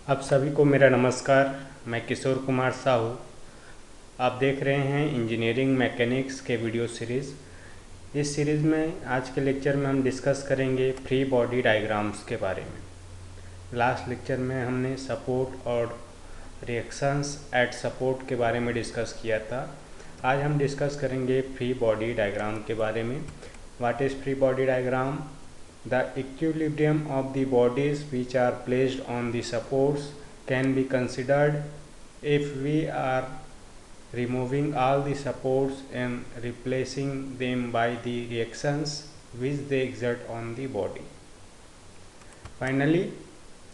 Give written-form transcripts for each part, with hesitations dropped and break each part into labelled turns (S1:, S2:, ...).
S1: आप सभी को मेरा नमस्कार। मैं किशोर कुमार साहू। आप देख रहे हैं इंजीनियरिंग मैकेनिक्स के वीडियो सीरीज़। इस सीरीज़ में आज के लेक्चर में हम डिस्कस करेंगे फ्री बॉडी डायग्राम्स के बारे में। लास्ट लेक्चर में हमने सपोर्ट और रिएक्शंस एट सपोर्ट के बारे में डिस्कस किया था। आज हम डिस्कस करेंगे फ्री बॉडी डायग्राम के बारे में। What is free body diagram? The equilibrium of the bodies which are placed on the supports can be considered if we are removing all the supports and replacing them by the reactions which they exert on the body. Finally,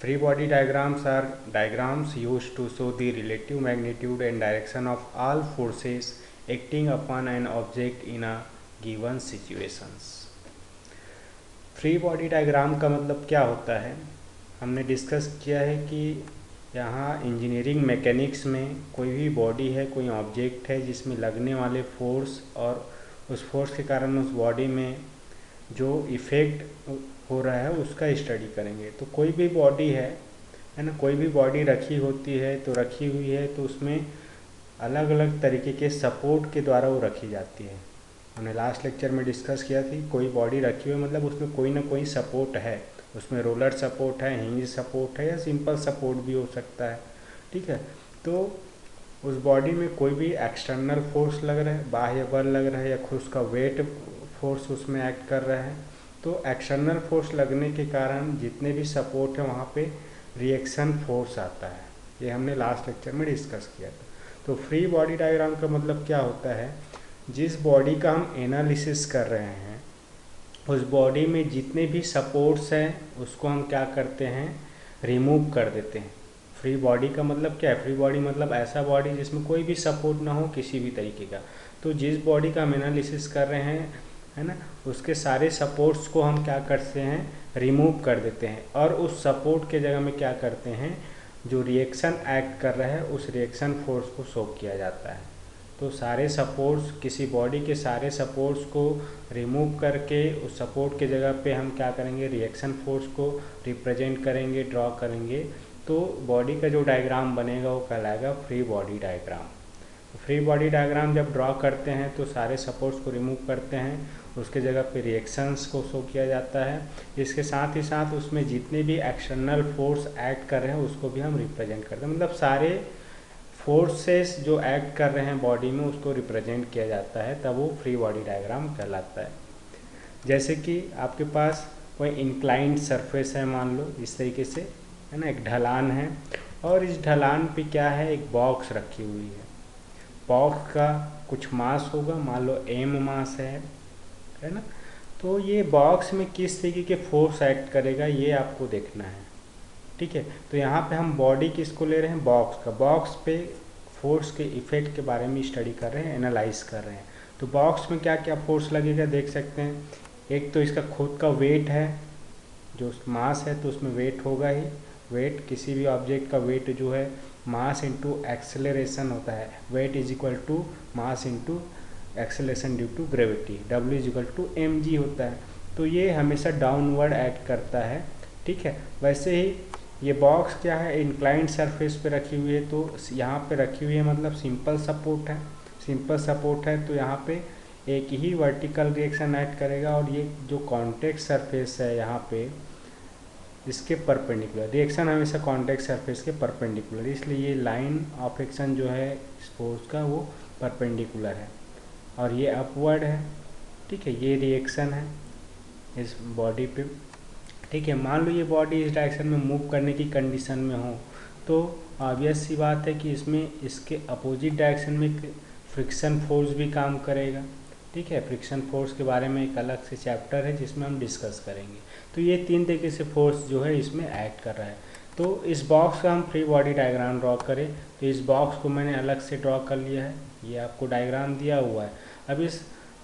S1: free body diagrams are diagrams used to show the relative magnitude and direction of all forces acting upon an object in a given situations. Free body diagram का मतलब क्या होता है? हमने discuss किया है कि यहाँ इंजीनियरिंग मैकेनिक्स में कोई भी बॉडी है, कोई ऑब्जेक्ट है जिसमें लगने वाले फोर्स और उस फोर्स के कारण उस बॉडी में जो इफ़ेक्ट हो रहा है उसका स्टडी करेंगे। तो कोई भी बॉडी है ना, कोई भी बॉडी रखी होती है तो रखी हुई है तो उसमें अलग अलग तरीके के सपोर्ट के द्वारा वो रखी जाती है। हमने लास्ट लेक्चर में डिस्कस किया थी कोई बॉडी रखी हुई मतलब उसमें कोई ना कोई सपोर्ट है, उसमें रोलर सपोर्ट है, हिंज सपोर्ट है या सिंपल सपोर्ट भी हो सकता है। ठीक है, तो उस बॉडी में कोई भी एक्सटर्नल फोर्स लग रहा है, बाह्य बल लग रहा है या खुद का वेट फोर्स उसमें एक्ट कर रहा है। तो एक्सटर्नल फोर्स लगने के कारण जितने भी सपोर्ट है वहाँ पे रिएक्शन फोर्स आता है। ये हमने लास्ट लेक्चर में डिस्कस किया था। तो फ्री बॉडी डायग्राम का मतलब क्या होता है? जिस बॉडी का हम एनालिसिस कर रहे हैं उस बॉडी में जितने भी सपोर्ट्स हैं उसको हम क्या करते हैं, रिमूव कर देते हैं। फ्री बॉडी का मतलब क्या है? फ्री बॉडी मतलब ऐसा बॉडी जिसमें कोई भी सपोर्ट ना हो किसी भी तरीके का। तो जिस बॉडी का हम एनालिसिस कर रहे हैं, है ना, उसके सारे सपोर्ट्स को हम क्या करते हैं, रिमूव कर देते हैं और उस सपोर्ट के जगह में क्या करते हैं, जो रिएक्शन एक्ट कर रहा है उस रिएक्शन फोर्स को शो किया जाता है। तो सारे सपोर्ट्स, किसी बॉडी के सारे सपोर्ट्स को रिमूव करके उस सपोर्ट के जगह पे हम क्या करेंगे, रिएक्शन फोर्स को रिप्रेजेंट करेंगे, ड्रॉ करेंगे। तो बॉडी का जो डायग्राम बनेगा वो कहलाएगा free body diagram. Free body diagram जब ड्रॉ करते हैं तो सारे सपोर्ट्स को रिमूव करते हैं, उसके जगह पे रिएक्शंस को शो किया जाता है। इसके साथ ही साथ उसमें जितने भी एक्सटर्नल फोर्स एक्ट कर रहे हैं उसको भी हम रिप्रेजेंट करते हैं। मतलब सारे फोर्सेस जो एक्ट कर रहे हैं बॉडी में उसको रिप्रेजेंट किया जाता है, तब वो फ्री बॉडी डायग्राम कहलाता है। जैसे कि आपके पास कोई इंक्लाइंड सरफेस है, मान लो इस तरीके से, है ना, एक ढलान है और इस ढलान पे क्या है, एक बॉक्स रखी हुई है। बॉक्स का कुछ मास होगा, मान लो m मास है ना। तो ये बॉक्स में किस तरीके के फोर्स एक्ट करेगा ये आपको देखना है। ठीक है, तो यहाँ पे हम बॉडी किसको ले रहे हैं, बॉक्स का। बॉक्स पे फोर्स के इफेक्ट के बारे में स्टडी कर रहे हैं, एनालाइज कर रहे हैं। तो बॉक्स में क्या क्या फोर्स लगेगा देख सकते हैं। एक तो इसका खुद का वेट है, जो मास है तो उसमें वेट होगा ही। वेट, किसी भी ऑब्जेक्ट का वेट जो है मास इंटू एक्सेलरेशन होता है। Weight is equal to mass into acceleration due to gravity, W is equal to mg होता है। तो ये हमेशा डाउनवर्ड एक्ट करता है। ठीक है, वैसे ही ये बॉक्स क्या है, इंक्लाइंड सरफेस पे रखी हुई है। तो यहाँ पे रखी हुई है मतलब सिंपल सपोर्ट है। सिंपल सपोर्ट है तो यहाँ पे एक ही वर्टिकल रिएक्शन एक्ट करेगा और ये जो कॉन्टैक्ट सरफेस है यहाँ पे इसके परपेंडिकुलर रिएक्शन हमेशा कॉन्टैक्ट सरफेस के परपेंडिकुलर, इसलिए ये लाइन ऑफ एक्शन जो है इस फोर्स का वो परपेंडिकुलर है और ये अपवर्ड है। ठीक है, ये रिएक्शन है इस बॉडी पे। ठीक है, मान लो ये बॉडी इस डायरेक्शन में मूव करने की कंडीशन में हो तो ऑब्वियस सी बात है कि इसमें इसके अपोजिट डायरेक्शन में फ्रिक्शन फोर्स भी काम करेगा। ठीक है, फ्रिक्शन फोर्स के बारे में एक अलग से चैप्टर है जिसमें हम डिस्कस करेंगे। तो ये तीन तरीके से फोर्स जो है इसमें एक्ट कर रहा है। तो इस बॉक्स का हम फ्री बॉडी डायग्राम ड्रॉ करें तो इस बॉक्स को मैंने अलग से ड्रॉ कर लिया है, ये आपको डायग्राम दिया हुआ है। अब इस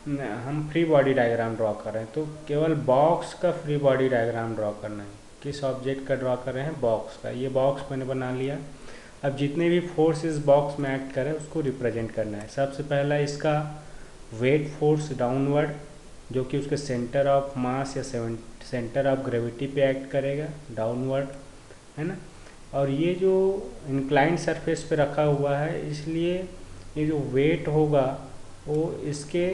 S1: हम फ्री बॉडी डायग्राम ड्रॉ कर रहे हैं तो केवल बॉक्स का फ्री बॉडी डायग्राम ड्रॉ करना है। किस ऑब्जेक्ट का ड्रॉ कर रहे हैं, बॉक्स का। ये बॉक्स मैंने बना लिया। अब जितने भी फोर्स इस बॉक्स में एक्ट कर रहे हैं उसको रिप्रेजेंट करना है। सबसे पहला इसका वेट फोर्स डाउनवर्ड, जो कि उसके सेंटर ऑफ मास या सेंटर ऑफ ग्रेविटी पे एक्ट करेगा, डाउनवर्ड, है ना। और ये जो इंक्लाइंड सरफेस पे रखा हुआ है, इसलिए ये जो वेट होगा वो इसके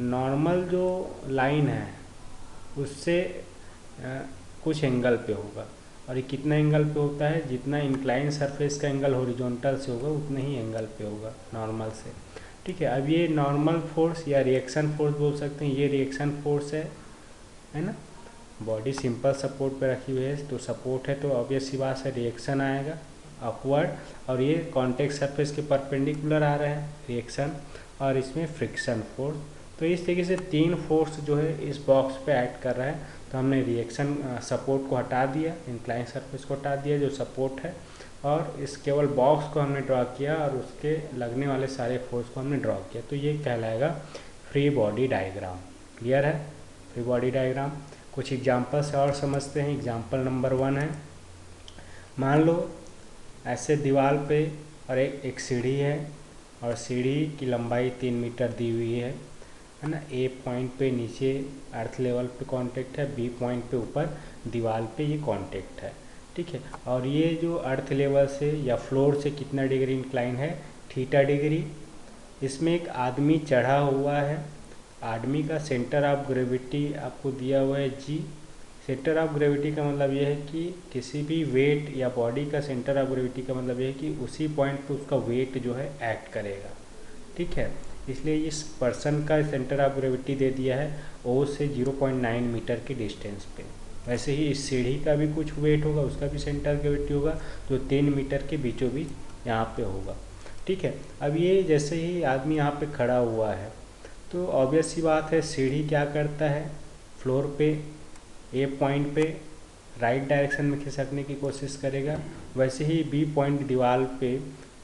S1: नॉर्मल जो लाइन है उससे कुछ एंगल पे होगा। और ये कितना एंगल पे होता है, जितना इंक्लाइन सरफेस का एंगल हॉरिजॉन्टल से होगा उतना ही एंगल पे होगा नॉर्मल से। ठीक है, अब ये नॉर्मल फोर्स या रिएक्शन फोर्स बोल सकते हैं, ये रिएक्शन फोर्स है ना। बॉडी सिंपल सपोर्ट पे रखी हुई है तो सपोर्ट है, तो ऑब्वियस सी बात है रिएक्शन आएगा अपवर्ड। और ये कॉन्टेक्ट सरफेस के परपेंडिकुलर आ रहा है रिएक्शन, और इसमें फ्रिक्शन फोर्स। तो इस तरीके से 3 फोर्स जो है इस बॉक्स पे ऐड कर रहा है। तो हमने रिएक्शन सपोर्ट को हटा दिया, इंक्लाइन सरफेस को हटा दिया जो सपोर्ट है, और इस केवल बॉक्स को हमने ड्रॉ किया और उसके लगने वाले सारे फोर्स को हमने ड्रॉ किया। तो ये कहलाएगा फ्री बॉडी डायग्राम। क्लियर है फ्री बॉडी डायग्राम। कुछ एग्जाम्पल से और समझते हैं। एग्जाम्पल नंबर 1 है, मान लो ऐसे दीवार पे और एक सीढ़ी है, और सीढ़ी की लंबाई 3 मीटर दी हुई है ना। ए पॉइंट पे नीचे अर्थ लेवल पे कांटेक्ट है, बी पॉइंट पे ऊपर दीवार पे ये कांटेक्ट है। ठीक है, और ये जो अर्थ लेवल से या फ्लोर से कितना डिग्री इंक्लाइन है, थीटा डिग्री। इसमें एक आदमी चढ़ा हुआ है, आदमी का सेंटर ऑफ ग्रेविटी आपको दिया हुआ है जी। सेंटर ऑफ ग्रेविटी का मतलब ये है कि किसी भी वेट या बॉडी का सेंटर ऑफ ग्रेविटी का मतलब ये है कि उसी पॉइंट पे उसका वेट जो है एक्ट करेगा। ठीक है, इसलिए इस पर्सन का सेंटर ऑफ ग्रेविटी दे दिया है ओ से 0.9 मीटर के डिस्टेंस पे। वैसे ही इस सीढ़ी का भी कुछ वेट होगा, उसका भी सेंटर ग्रेविटी होगा जो 3 मीटर के बीचों बीच यहाँ पे होगा। ठीक है, अब ये जैसे ही आदमी यहाँ पे खड़ा हुआ है तो ऑब्वियस सी बात है सीढ़ी क्या करता है, फ्लोर पे ए पॉइंट पे राइट डायरेक्शन में खिसकने की कोशिश करेगा। वैसे ही बी पॉइंट दीवार पे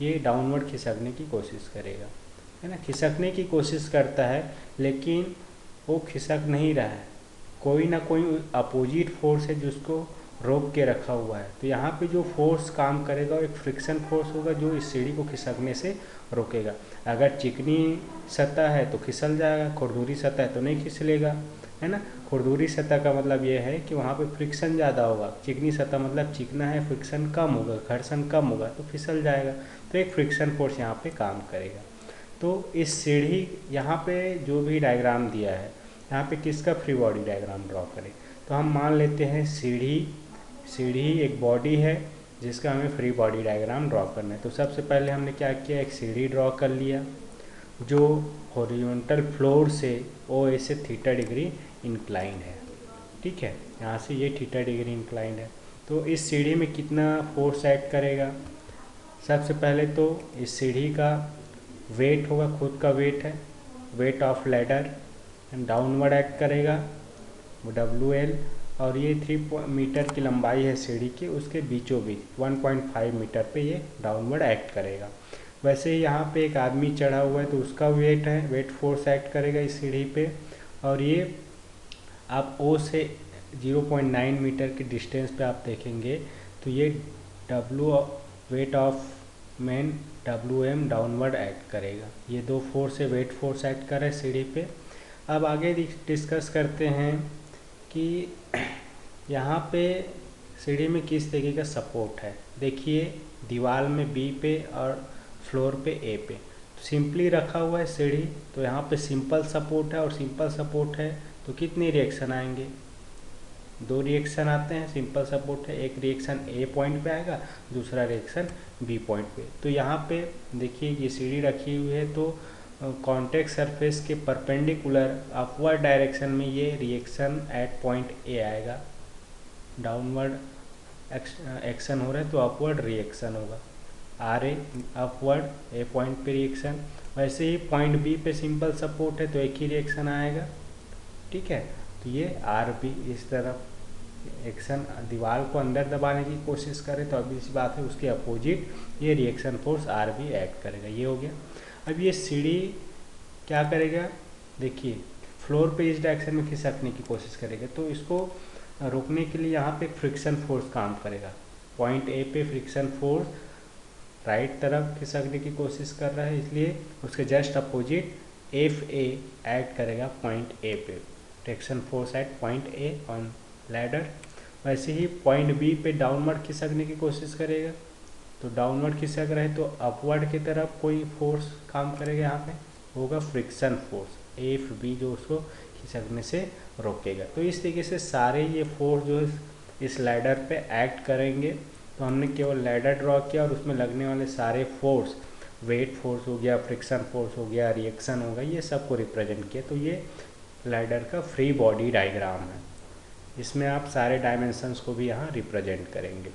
S1: ये डाउनवर्ड खिसकने की कोशिश करेगा, है ना। खिसकने की कोशिश करता है लेकिन वो खिसक नहीं रहा है, कोई ना कोई अपोजिट फोर्स है जिसको रोक के रखा हुआ है। तो यहाँ पे जो फोर्स काम करेगा वो एक फ्रिक्शन फोर्स होगा जो इस सीढ़ी को खिसकने से रोकेगा। अगर चिकनी सतह है तो खिसल जाएगा, खुरदुरी सतह है तो नहीं खिसलेगा, है ना। खुरदुरी सतह का मतलब ये है कि वहाँ पे फ्रिक्शन ज़्यादा होगा, चिकनी सतह मतलब चिकना है, फ्रिक्शन कम होगा, घर्षण कम होगा तो फिसल जाएगा। तो एक फ्रिक्शन फोर्स यहाँ पे काम करेगा। तो इस सीढ़ी यहाँ पे जो भी डायग्राम दिया है, यहाँ पे किसका फ्री बॉडी डायग्राम ड्रॉ करें। तो हम मान लेते हैं सीढ़ी एक बॉडी है जिसका हमें फ्री बॉडी डायग्राम ड्रॉ करना है। तो सबसे पहले हमने क्या किया, एक सीढ़ी ड्रॉ कर लिया जो हॉरिजॉन्टल फ्लोर से ओ ए से थीटा डिग्री इंक्लाइन है। ठीक है, यहाँ से ये थीटा डिग्री इंक्लाइन है। तो इस सीढ़ी में कितना फोर्स ऐड करेगा, सबसे पहले तो इस सीढ़ी का वेट होगा, खुद का वेट है, weight of ladder downward act करेगा WL। और ये 3 मीटर की लंबाई है सीढ़ी की, उसके बीचों बीच 1.5 मीटर पे ये डाउनवर्ड एक्ट करेगा। वैसे ही यहाँ पे एक आदमी चढ़ा हुआ है तो उसका वेट है, वेट फोर्स एक्ट करेगा इस सीढ़ी पे। और ये आप O से 0.9 मीटर के डिस्टेंस पे आप देखेंगे तो ये W weight of man WM downward act करेगा। ये 2 फोर्स है, वेट फोर्स एक्ट कर रहा है सीढ़ी पे। अब आगे डिस्कस करते हैं कि यहाँ पे सीढ़ी में किस तरीके का सपोर्ट है। देखिए दीवार में B पे और फ्लोर पे A पे तो सिंपली रखा हुआ है सीढ़ी, तो यहाँ पे सिंपल सपोर्ट है, और सिंपल सपोर्ट है तो कितने रिएक्शन आएंगे, 2 रिएक्शन आते हैं। सिंपल सपोर्ट है, एक रिएक्शन A पॉइंट पे आएगा, दूसरा रिएक्शन B पॉइंट पे। तो यहाँ पे देखिए ये सीढ़ी रखी हुई है तो कॉन्टेक्ट सरफेस के परपेंडिकुलर अपवर्ड डायरेक्शन में ये रिएक्शन एट पॉइंट A आएगा। डाउनवर्ड एक्शन हो रहा है तो अपवर्ड रिएक्शन होगा, RA अपवर्ड A पॉइंट पे रिएक्शन। वैसे ही पॉइंट B पे सिंपल सपोर्ट है तो एक ही रिएक्शन आएगा। ठीक है, तो ये RB इस तरफ एक्शन दीवार को अंदर दबाने की कोशिश करे तो अभी इसी बात है उसके अपोजिट ये रिएक्शन फोर्स RB एक्ट करेगा। ये हो गया। अब ये सीढ़ी क्या करेगा, देखिए फ्लोर पे इस डायरेक्शन में खिसकने की कोशिश करेगा तो इसको रोकने के लिए यहाँ पे फ्रिक्शन फोर्स काम करेगा। पॉइंट A पे फ्रिक्शन फोर्स राइट तरफ खिसकने की कोशिश कर रहा है, इसलिए उसके जस्ट अपोजिट FA एक्ट करेगा पॉइंट A पे, friction force at point A on ladder. वैसे ही पॉइंट बी पे डाउनवर्ड खिसकने की कोशिश करेगा, तो डाउनवर्ड खिसक रहे तो अपवर्ड की तरफ कोई फोर्स काम करेगा, यहाँ पे होगा फ्रिक्शन फोर्स एफ बी, जो उसको खिसकने से रोकेगा। तो इस तरीके से सारे ये फोर्स जो इस लैडर पे एक्ट करेंगे। तो हमने केवल लैडर ड्रॉ किया और उसमें लगने वाले सारे फोर्स, वेट फोर्स हो गया, फ्रिक्शन फोर्स हो गया, रिएक्शन होगा, ये सब को रिप्रेजेंट किया। तो ये लैडर का फ्री बॉडी डायग्राम है। इसमें आप सारे डायमेंशंस को भी यहाँ रिप्रेजेंट करेंगे।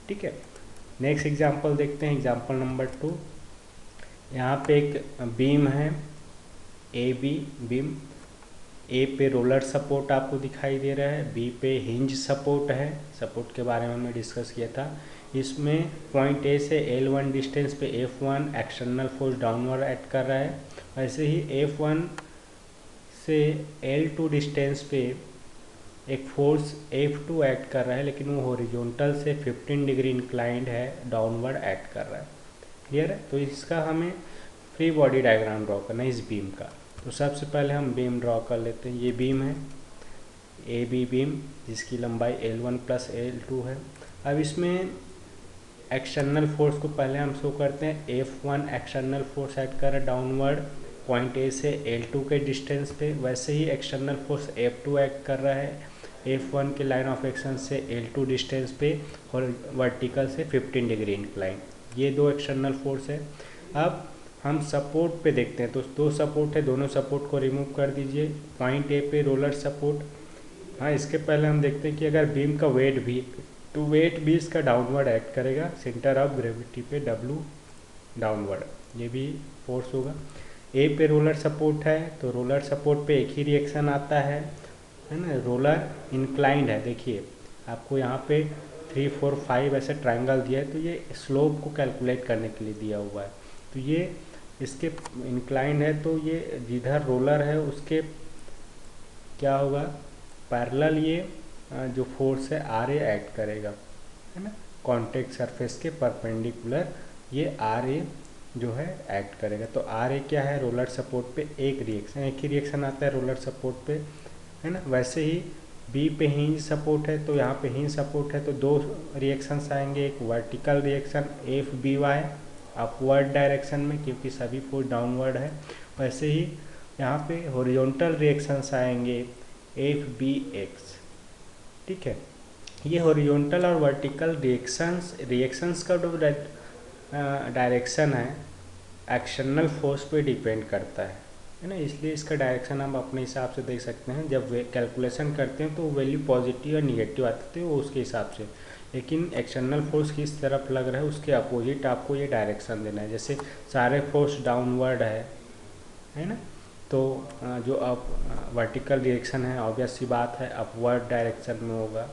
S1: ठीक है, नेक्स्ट एग्जांपल देखते हैं, एग्जांपल नंबर 2। यहाँ पे एक बीम है, ए बी बीम। ए पे रोलर सपोर्ट आपको दिखाई दे रहा है, बी पे हिंज सपोर्ट है। सपोर्ट के बारे में हमने डिस्कस किया था। इसमें पॉइंट ए से L1 डिस्टेंस पे F1 external force downward act कर रहा है। वैसे ही F1 से L2 डिस्टेंस पे एक फोर्स F2 एक्ट कर रहा है, लेकिन वो हॉरिजॉन्टल से 15 डिग्री इंक्लाइंड है, डाउनवर्ड एक्ट कर रहा है। क्लियर है? तो इसका हमें फ्री बॉडी डायग्राम ड्रॉ करना है इस बीम का। तो सबसे पहले हम बीम ड्रॉ कर लेते हैं। ये बीम है ए बी बीम, जिसकी लंबाई L1 प्लस L2 है। अब इसमें एक्सटर्नल फोर्स को पहले हम शो करते हैं। F1 एक्सटर्नल फोर्स एक्ट कर रहा है डाउनवर्ड पॉइंट ए से L2 के डिस्टेंस पे। वैसे ही एक्सटर्नल फोर्स F2 एक्ट कर रहा है F1 के लाइन ऑफ एक्शन से L2 डिस्टेंस पे और वर्टिकल से 15 डिग्री इंक्लाइन। ये दो एक्सटर्नल फोर्स है। अब हम सपोर्ट पे देखते हैं। तो दो सपोर्ट है, दोनों सपोर्ट को रिमूव कर दीजिए। पॉइंट ए पे रोलर सपोर्ट। हाँ, इसके पहले हम देखते हैं कि अगर बीम का वेट भी, तो वेट भी इसका डाउनवर्ड एक्ट करेगा सेंटर ऑफ ग्रेविटी पे W डाउनवर्ड, ये भी फोर्स होगा। ए पे रोलर सपोर्ट है, तो रोलर सपोर्ट पे एक ही रिएक्शन आता है ना, रोलर इंक्लाइंड है। देखिए आपको यहाँ पे 3, 4, 5 ऐसे ट्रायंगल दिया है, तो ये स्लोप को कैलकुलेट करने के लिए दिया हुआ है। तो ये इसके इंक्लाइंड है, तो ये जिधर रोलर है उसके क्या होगा, पैरेलल ये जो फोर्स है आर ए एक्ट करेगा, है ना, कॉन्टेक्ट सरफेस के परपेंडिकुलर ये आर ए जो है एक्ट करेगा। तो आर ए क्या है, रोलर सपोर्ट पे एक ही रिएक्शन आता है रोलर सपोर्ट पे, है ना। वैसे ही बी पे हिंज सपोर्ट है, तो यहाँ पे हिंज सपोर्ट है, तो दो रिएक्शंस आएंगे। एक vertical reaction F B Y upward direction में, क्योंकि सभी फोर्स डाउनवर्ड है। वैसे ही यहाँ पे हॉरिजॉन्टल रिएक्शंस आएंगे एफ बी एक्स। ठीक है, ये हॉरिजॉन्टल और वर्टिकल रिएक्शंस का जो डायरेक्शन है एक्सटर्नल फोर्स पे डिपेंड करता है ना। इसलिए इसका डायरेक्शन हम अपने हिसाब से देख सकते हैं। जब कैलकुलेशन करते हैं तो वैल्यू पॉजिटिव और निगेटिव आते थे वो उसके हिसाब से, लेकिन एक्सटर्नल फोर्स किस तरफ लग रहा है उसके अपोजिट आपको ये डायरेक्शन देना है। जैसे सारे फोर्स डाउनवर्ड है ना, तो जो अब वर्टिकल रिएक्शन है ऑब्वियस सी बात है अपवर्ड डायरेक्शन में होगा,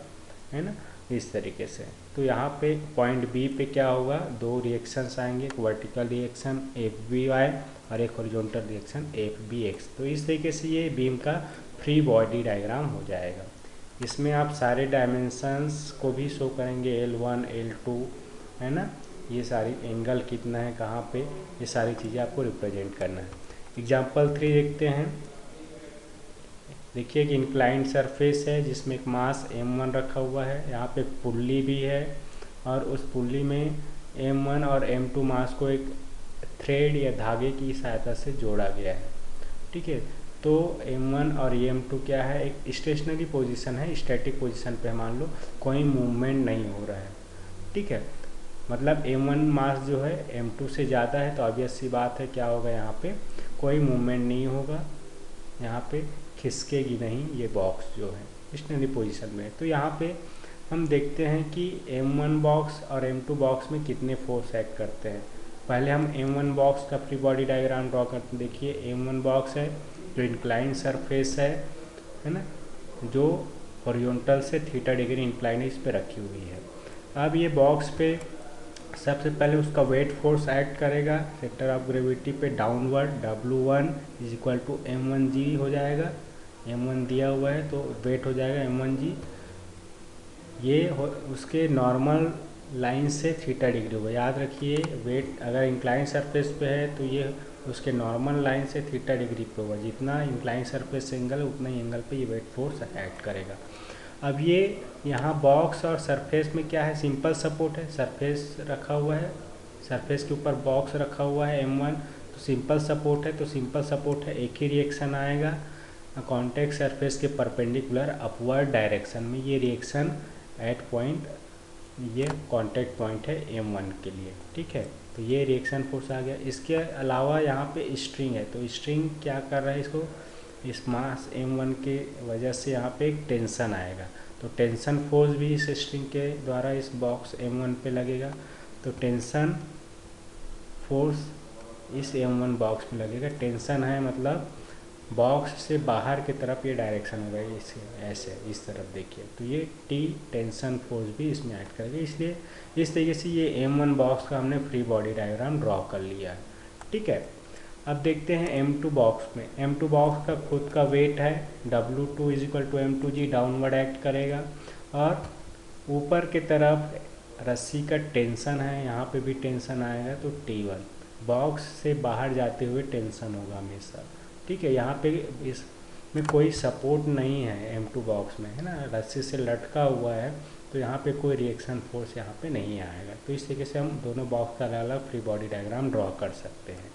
S1: है ना, इस तरीके से। तो यहाँ पे पॉइंट बी पे क्या होगा, दो रिएक्शंस आएंगे, एक vertical reaction F B Y और एक horizontal reaction F B X. तो इस तरीके से ये बीम का फ्री बॉडी डायग्राम हो जाएगा। इसमें आप सारे डायमेंशंस को भी शो करेंगे, L1 L2, है ना, ये सारी एंगल कितना है कहाँ पे, ये सारी चीज़ें आपको रिप्रेजेंट करना है। एग्जाम्पल 3 देखते हैं। देखिए कि इंक्लाइंड सरफेस है जिसमें एक मास M1 रखा हुआ है, यहाँ पे पुल्ली भी है और उस पुल्ली में M1 और M2 मास को एक थ्रेड या धागे की सहायता से जोड़ा गया है। ठीक है, तो M1 और M2 क्या है, एक स्टेशनरी पोजीशन है, स्टैटिक पोजीशन पे मान लो कोई मूवमेंट नहीं हो रहा है। ठीक है, मतलब M1 मास जो है M2 से ज़्यादा है, तो ऑब्वियस सी बात है क्या होगा, यहाँ पे कोई मूवमेंट नहीं होगा, यहाँ पे खिसकेगी नहीं ये बॉक्स जो है स्टेशनरी पोजीशन में। तो यहाँ पे हम देखते हैं कि M1 बॉक्स और M2 बॉक्स में कितने फोर्स एक्ट करते हैं। पहले हम M1 बॉक्स का फ्री बॉडी डायग्राम ड्रॉ करते हैं। देखिए M1 बॉक्स है जो इंक्लाइंड सरफेस है ना, जो हॉरिजॉन्टल से थीटा डिग्री इंक्लाइन इस पे रखी हुई है। अब ये बॉक्स पे सबसे पहले उसका वेट फोर्स एक्ट करेगा सेंटर ऑफ ग्रेविटी पे downward, W1 is equal to M1G हो जाएगा। M1 दिया हुआ है तो वेट हो जाएगा M1G। ये उसके नॉर्मल लाइन से थीटा डिग्री होगा। याद रखिए वेट अगर इंक्लाइन सरफेस पे है तो ये उसके नॉर्मल लाइन से थीटा डिग्री पे होगा। जितना इंक्लाइन सरफेस से एंगल है उतना ही एंगल पे ये वेट फोर्स एक्ट करेगा। अब ये यहाँ बॉक्स और सरफेस में क्या है, सिंपल सपोर्ट है, सरफेस रखा हुआ है, सरफेस के ऊपर बॉक्स रखा हुआ है M1, तो सिंपल सपोर्ट है, तो सिंपल सपोर्ट है, एक ही रिएक्शन आएगा कॉन्टैक्ट सरफेस के परपेंडिकुलर अपवर्ड डायरेक्शन में। ये रिएक्शन एट पॉइंट, ये कॉन्टैक्ट पॉइंट है M1 के लिए, ठीक है। तो ये रिएक्शन फोर्स आ गया। इसके अलावा यहाँ पे स्ट्रिंग है, तो स्ट्रिंग क्या कर रहा है, इसको इस मास M1 के वजह से यहाँ पे एक टेंशन आएगा, तो टेंशन फोर्स भी इस स्ट्रिंग के द्वारा इस बॉक्स M1 पे लगेगा। तो टेंशन फोर्स इस M1 बॉक्स में लगेगा। टेंशन है मतलब बॉक्स से बाहर की तरफ ये डायरेक्शन होगा, इसे ऐसे इस तरफ देखिए, तो ये टी टेंशन फोर्स भी इसमें ऐड करेगा। इसलिए इस तरीके से ये M1 बॉक्स का हमने फ्री बॉडी डायग्राम ड्रॉ कर लिया है, ठीक है। अब देखते हैं M2 बॉक्स में। M2 बॉक्स का खुद का वेट है W2 = M2G, डाउनवर्ड एक्ट करेगा, और ऊपर की तरफ रस्सी का टेंशन है, यहाँ पे भी टेंशन आएगा, तो T1 बॉक्स से बाहर जाते हुए टेंशन होगा हमेशा, ठीक है। यहाँ पे इसमें कोई सपोर्ट नहीं है M2 बॉक्स में, है ना, रस्सी से लटका हुआ है, तो यहाँ पे कोई रिएक्शन फोर्स यहाँ पे नहीं आएगा। तो इस तरीके से हम दोनों बॉक्स का अलग अलग फ्री बॉडी डायग्राम ड्रॉ कर सकते हैं,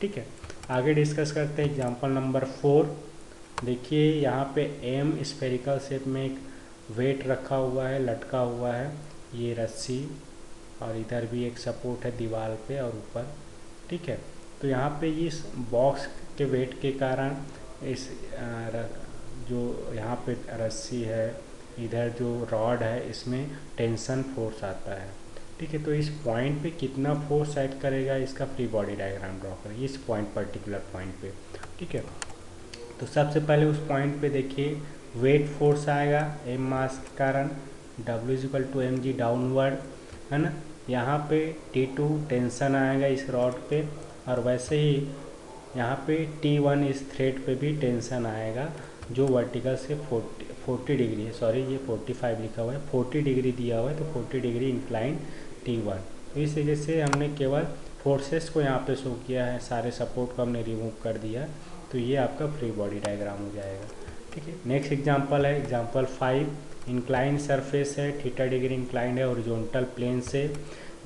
S1: ठीक है। आगे डिस्कस करते हैं एग्जाम्पल नंबर 4। देखिए यहाँ पे M स्फेरिकल शेप में एक वेट रखा हुआ है, लटका हुआ है, ये रस्सी, और इधर भी एक सपोर्ट है दीवार पे और ऊपर, ठीक है। तो यहाँ पे इस बॉक्स के वेट के कारण इस जो यहाँ पे रस्सी है, इधर जो रॉड है, इसमें टेंशन फोर्स आता है, ठीक है। तो इस पॉइंट पे कितना फोर्स ऐड करेगा, इसका फ्री बॉडी डायग्राम ड्रॉ करेंगे इस पॉइंट, पर्टिकुलर पॉइंट पे, ठीक है। तो सबसे पहले उस पॉइंट पे देखिए वेट फोर्स आएगा M मास के कारण, W = mg डाउनवर्ड, है ना। यहाँ पे T2 टेंशन आएगा इस रॉड पे, और वैसे ही यहाँ पे T1 इस थ्रेड पे भी टेंशन आएगा, जो वर्टिकल से 40 डिग्री है, सॉरी ये 45 लिखा हुआ है, 40 डिग्री दिया हुआ है, तो 40 डिग्री इंक्लाइन T1। तो इस वजह से हमने केवल फोर्सेस को यहाँ पे शो किया है, सारे सपोर्ट को हमने रिमूव कर दिया, तो ये आपका फ्री बॉडी डायग्राम हो जाएगा, ठीक है। नेक्स्ट एग्जांपल है एग्जांपल 5। इंक्लाइन सरफेस है, थीटा डिग्री इंक्लाइंड है हॉरिजॉन्टल प्लेन से,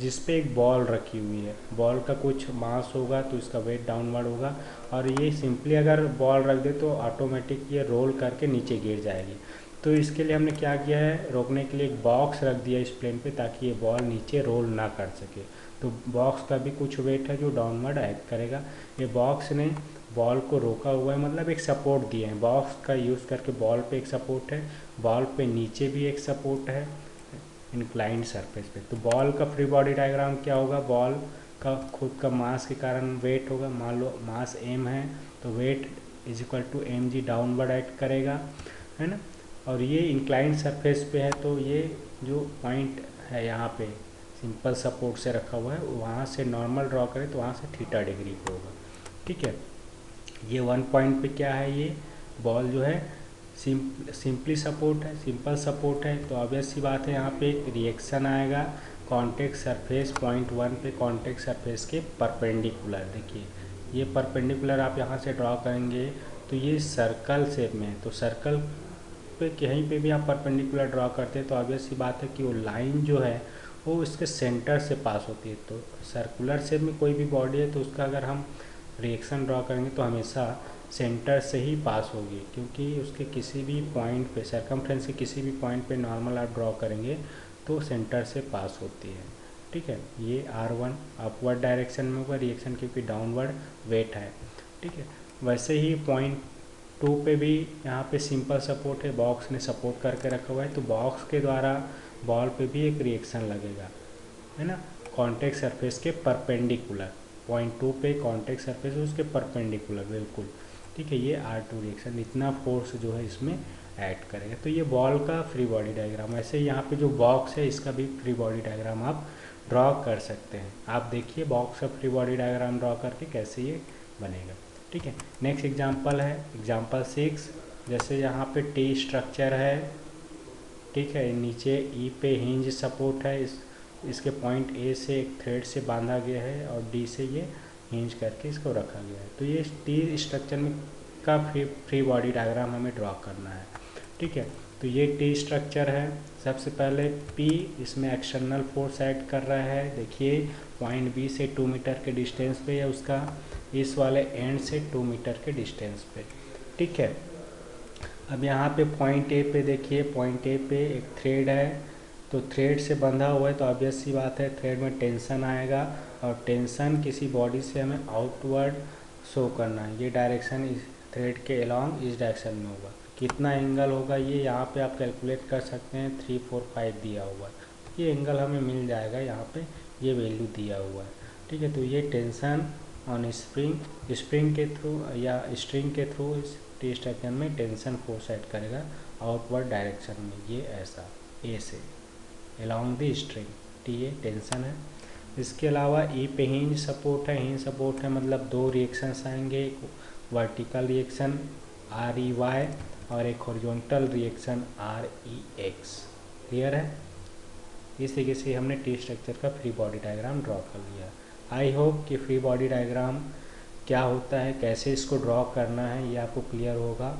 S1: जिस पे एक बॉल रखी हुई है। बॉल का कुछ मास होगा तो इसका वेट डाउनवर्ड होगा, और ये सिंपली अगर बॉल रख दे तो ऑटोमेटिक ये रोल करके नीचे गिर जाएगी। तो इसके लिए हमने क्या किया है, रोकने के लिए एक बॉक्स रख दिया इस प्लेन पे, ताकि ये बॉल नीचे रोल ना कर सके। तो बॉक्स का भी कुछ वेट है जो डाउनवर्ड एक्ट करेगा। ये बॉक्स ने बॉल को रोका हुआ है, मतलब एक सपोर्ट दिए हैं, बॉक्स का यूज़ करके बॉल पे एक सपोर्ट है, बॉल पे नीचे भी एक सपोर्ट है इंक्लाइंड सरफेस पे। तो बॉल का फ्री बॉडी डायग्राम क्या होगा, बॉल का खुद का मास के कारण वेट होगा, मान लो मास M है, तो वेट = mg डाउनवर्ड एक्ट करेगा, है ना। और ये इंक्लाइंड सरफेस पे है, तो ये जो पॉइंट है यहाँ पे सिंपल सपोर्ट से रखा हुआ है, वहाँ से नॉर्मल ड्रॉ करें तो वहाँ से थीटा डिग्री पे होगा, ठीक है। ये 1 पॉइंट पे क्या है, ये बॉल जो है सिंपली सपोर्ट है, सिंपल सपोर्ट है, तो ऑब्वियस सी बात है यहाँ पे एक रिएक्शन आएगा कॉन्टैक्ट सरफेस पॉइंट 1 पे, कॉन्टैक्ट सरफेस के परपेंडिकुलर। देखिए ये परपेंडिकुलर आप यहाँ से ड्रॉ करेंगे तो ये सर्कल शेप में है, तो सर्कल पे कहीं पे भी आप परपेंडिकुलर ड्रॉ करते हैं तो ऑब्वियस सी बात है कि वो लाइन जो है वो इसके सेंटर से पास होती है। तो सर्कुलर शेप में कोई भी बॉडी है तो उसका अगर हम रिएक्शन ड्रॉ करेंगे तो हमेशा सेंटर से ही पास होगी, क्योंकि उसके किसी भी पॉइंट पे, सर्कमफ्रेंस के किसी भी पॉइंट पे नॉर्मल आप ड्रॉ करेंगे तो सेंटर से पास होती है, ठीक है। ये R1 अपवर्ड डायरेक्शन में होगा रिएक्शन, क्योंकि डाउनवर्ड वेट है, ठीक है। वैसे ही पॉइंट 2 पे भी यहाँ पे सिंपल सपोर्ट है, बॉक्स ने सपोर्ट करके रखा हुआ है, तो बॉक्स के द्वारा बॉल पे भी एक रिएक्शन लगेगा, है ना, कॉन्टैक्ट सरफेस के परपेंडिकुलर। पॉइंट 2 पे कॉन्टैक्ट सरफेस उसके परपेंडिकुलर बिल्कुल, ठीक है। ये R2 रिएक्शन इतना फोर्स जो है इसमें ऐड करेगा। तो ये बॉल का फ्री बॉडी डायग्राम। ऐसे यहाँ पे जो बॉक्स है इसका भी फ्री बॉडी डायग्राम आप ड्रॉ कर सकते हैं। आप देखिए बॉक्स का फ्री बॉडी डायग्राम ड्रॉ करके कैसे ये बनेगा, ठीक है। नेक्स्ट एग्जांपल है एग्जांपल 6। जैसे यहाँ पे टी स्ट्रक्चर है, ठीक है, नीचे ई पे हिंज सपोर्ट है, इसके पॉइंट ए से एक थ्रेड से बांधा गया है और डी से ये हिंज करके इसको रखा गया है। तो ये टी स्ट्रक्चर में का फ्री बॉडी डायग्राम हमें ड्रॉ करना है, ठीक है। तो तो ये टी स्ट्रक्चर है। सबसे पहले पी इसमें एक्सटर्नल फोर्स ऐड कर रहा है, देखिए पॉइंट बी से 2 मीटर के डिस्टेंस पे या उसका इस वाले एंड से 2 मीटर के डिस्टेंस पे, ठीक है। अब यहाँ पे पॉइंट ए पे देखिए, पॉइंट ए पे एक थ्रेड है, तो थ्रेड से बंधा हुआ है तो ऑब्वियस सी बात है थ्रेड में टेंशन आएगा, और टेंशन किसी बॉडी से हमें आउटवर्ड शो करना है। ये डायरेक्शन इस थ्रेड के अलोंग इस डायरेक्शन में होगा। कितना एंगल होगा ये यहाँ पे आप कैलकुलेट कर सकते हैं, 3, 4, 5 दिया हुआ है, ये एंगल हमें मिल जाएगा, यहाँ पे ये वैल्यू दिया हुआ है, ठीक है। तो ये टेंशन ऑन स्प्रिंग के थ्रू या स्ट्रिंग के थ्रू इस टी स्ट्रक्चर में टेंशन फोर्स ऐड करेगा आउटवर्ड डायरेक्शन में, ये ऐसा ए से along the string, T A tension है। इसके अलावा ई पे हिंज सपोर्ट है, हिंज सपोर्ट है मतलब 2 रिएक्शंस आएंगे, एक वर्टिकल रिएक्शन REY और एक हॉरिजॉन्टल रिएक्शन REX, क्लियर है। इस तरीके से हमने टी स्ट्रक्चर का फ्री बॉडी डायग्राम ड्रॉ कर लिया। आई होप कि फ्री बॉडी डायग्राम क्या होता है, कैसे इसको ड्रॉ करना है, ये आपको क्लियर होगा।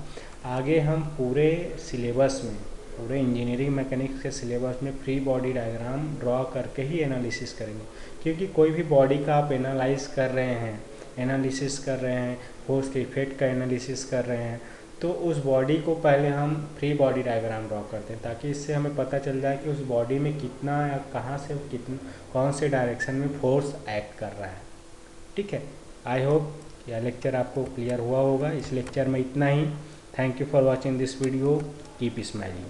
S1: आगे हम पूरे सिलेबस में, पूरे इंजीनियरिंग मैकेनिक्स के सिलेबस में फ्री बॉडी डायग्राम ड्रॉ करके ही एनालिसिस करेंगे, क्योंकि कोई भी बॉडी का आप एनालिसिस कर रहे हैं, फोर्स के इफेक्ट का एनालिसिस कर रहे हैं, तो उस बॉडी को पहले हम फ्री बॉडी डायग्राम ड्रॉ करते हैं, ताकि इससे हमें पता चल जाए कि उस बॉडी में कितना या कहाँ से कितना कौन से डायरेक्शन में फोर्स एक्ट कर रहा है, ठीक है। आई होप यह लेक्चर आपको क्लियर हुआ होगा। इस लेक्चर में इतना ही। Thank you for watching this video, keep smiling.